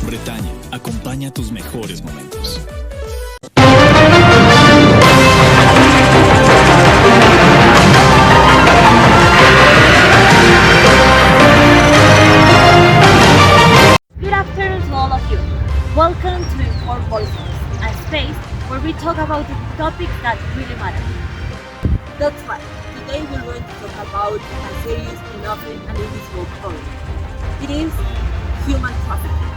Bretaña acompaña tus mejores momentos. Good afternoon to all of you. Welcome to Informed Voices, a space where we talk about the topics that really matter. That's right. Today we're going to talk about a serious and often an invisible problem. It is human trafficking.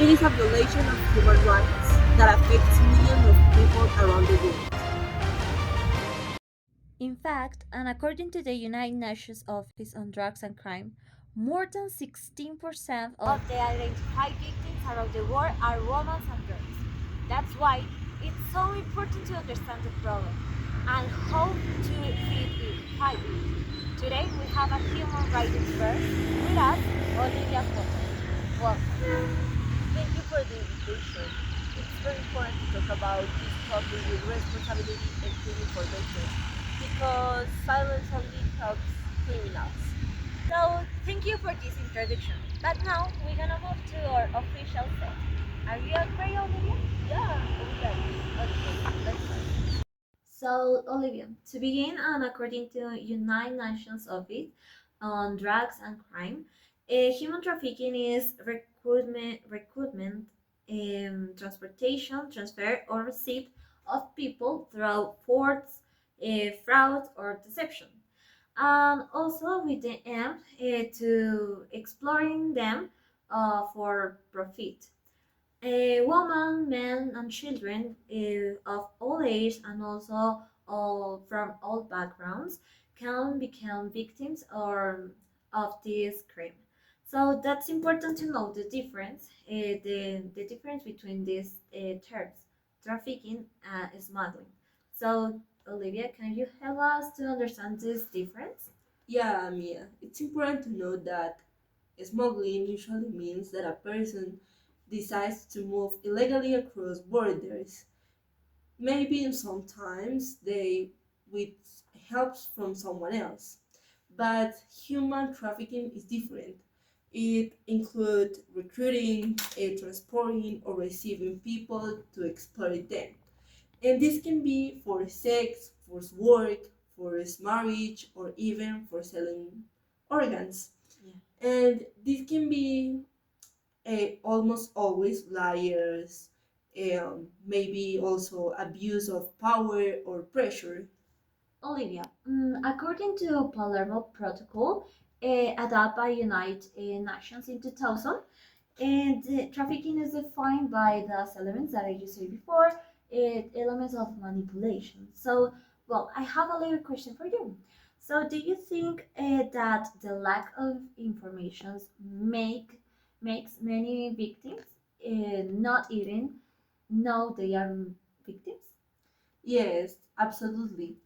It is a violation of human rights that affects millions of people around the world. In fact, and according to the United Nations Office on Drugs and Crime, more than 16% of the identified victims around the world are women and girls. That's why it's so important to understand the problem and how to fight it. Today we have a human rights expert with us, Olivia Potter. Welcome. Thank you for the invitation. It's very important to talk about this topic with responsibility and clean information because silence only helps criminals. So, thank you for this introduction. But now we're gonna move to our official set. Are you agree, Olivia? Yeah, exactly. Okay, let's start. So, Olivia, to begin, and according to United Nations Office on Drugs and Crime, human trafficking is recruitment, transportation, transfer, or receipt of people through force, fraud, or deception, and also with the aim to exploring them for profit. Women, men, and children of all ages and also all from all backgrounds can become victims of this crime. So that's important to know the difference, the difference between these terms, trafficking and smuggling. So Olivia, can you help us to understand this difference? Yeah, Mia. It's important to know that smuggling usually means that a person decides to move illegally across borders. Maybe sometimes they with help from someone else. But human trafficking is different. It includes recruiting, transporting, or receiving people to exploit them. And this can be for sex, for work, for marriage, or even for selling organs. Yeah. And this can be almost always liars, maybe also abuse of power or pressure. Olivia, according to Palermo Protocol, adopted by United Nations in 2000, and trafficking is defined by those elements that I just said before, elements of manipulation. So, well, I have a little question for you. So, do you think that the lack of information makes many victims not even know they are victims? Yes, absolutely.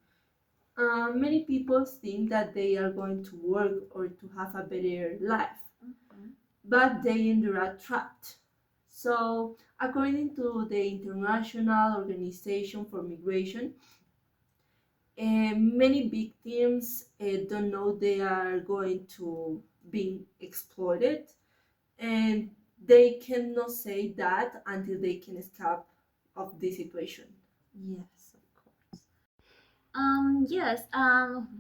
Many people think that they are going to work or to have a better life, but they end up trapped. So, according to the International Organization for Migration, many victims don't know they are going to be exploited, and they cannot say that until they can escape of the situation. Yes, of course. Yes,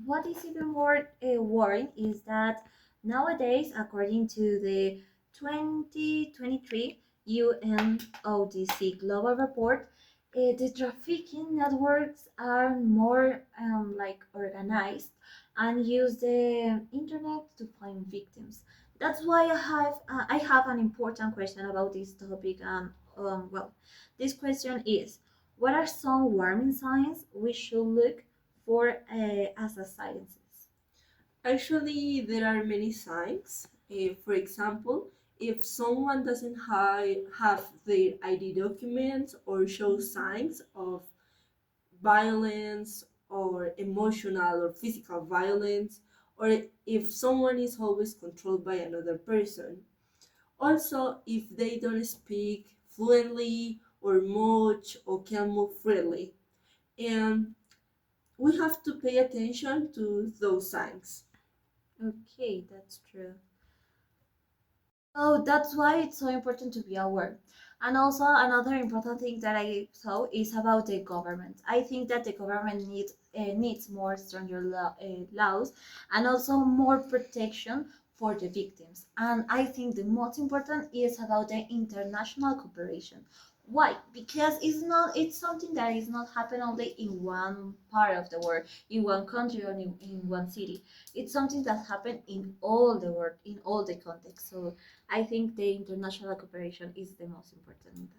what is even more worrying is that nowadays, according to the 2023 UNODC Global Report, the trafficking networks are more like organized and use the internet to find victims. That's why I have an important question about this topic. Well, this question is: what are some warning signs we should look for as a scientist? Actually, there are many signs. For example, if someone doesn't have their ID documents or show signs of violence or emotional or physical violence, or if someone is always controlled by another person. Also, if they don't speak fluently or much or can move freely. And we have to pay attention to those signs. Okay, that's true. So that's why it's so important to be aware. And also another important thing that I saw is about the government. I think that the government needs more stronger laws and also more protection for the victims. And I think the most important is about the international cooperation. Why? Because it's something that is not happen only in one part of the world, in one country or in one city. It's something that happened in all the world, in all the context. So I think the international cooperation is the most important.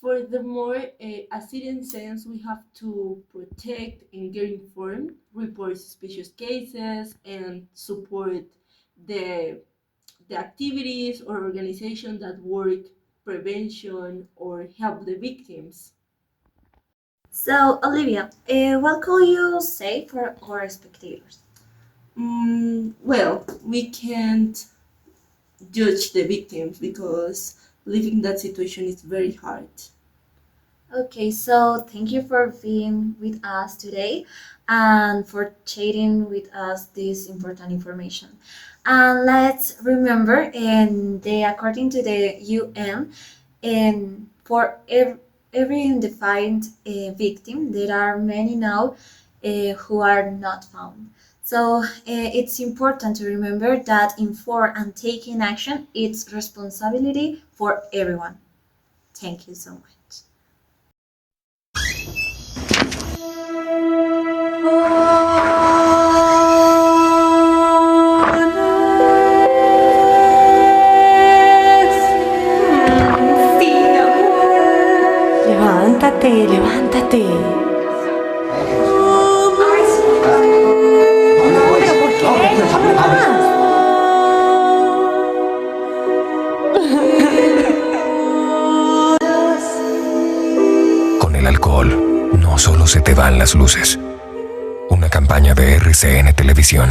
Furthermore, as citizens, we have to protect and get informed, report suspicious cases, and support the, the activities or organizations that work prevention or help the victims. So Olivia, what could you say for our spectators? Well, we can't judge the victims because living that situation is very hard. Okay, so thank you for being with us today and for sharing with us this important information. And let's remember, according to the UN, and for every undefined victim, there are many now who are not found. So it's important to remember that inform and taking action, it's responsibility for everyone. Thank you so much. Sí, amor. Levántate, levántate. ¿Pero por qué? Habla más. Con el alcohol, no solo se te van las luces. Una campaña de RCN Televisión.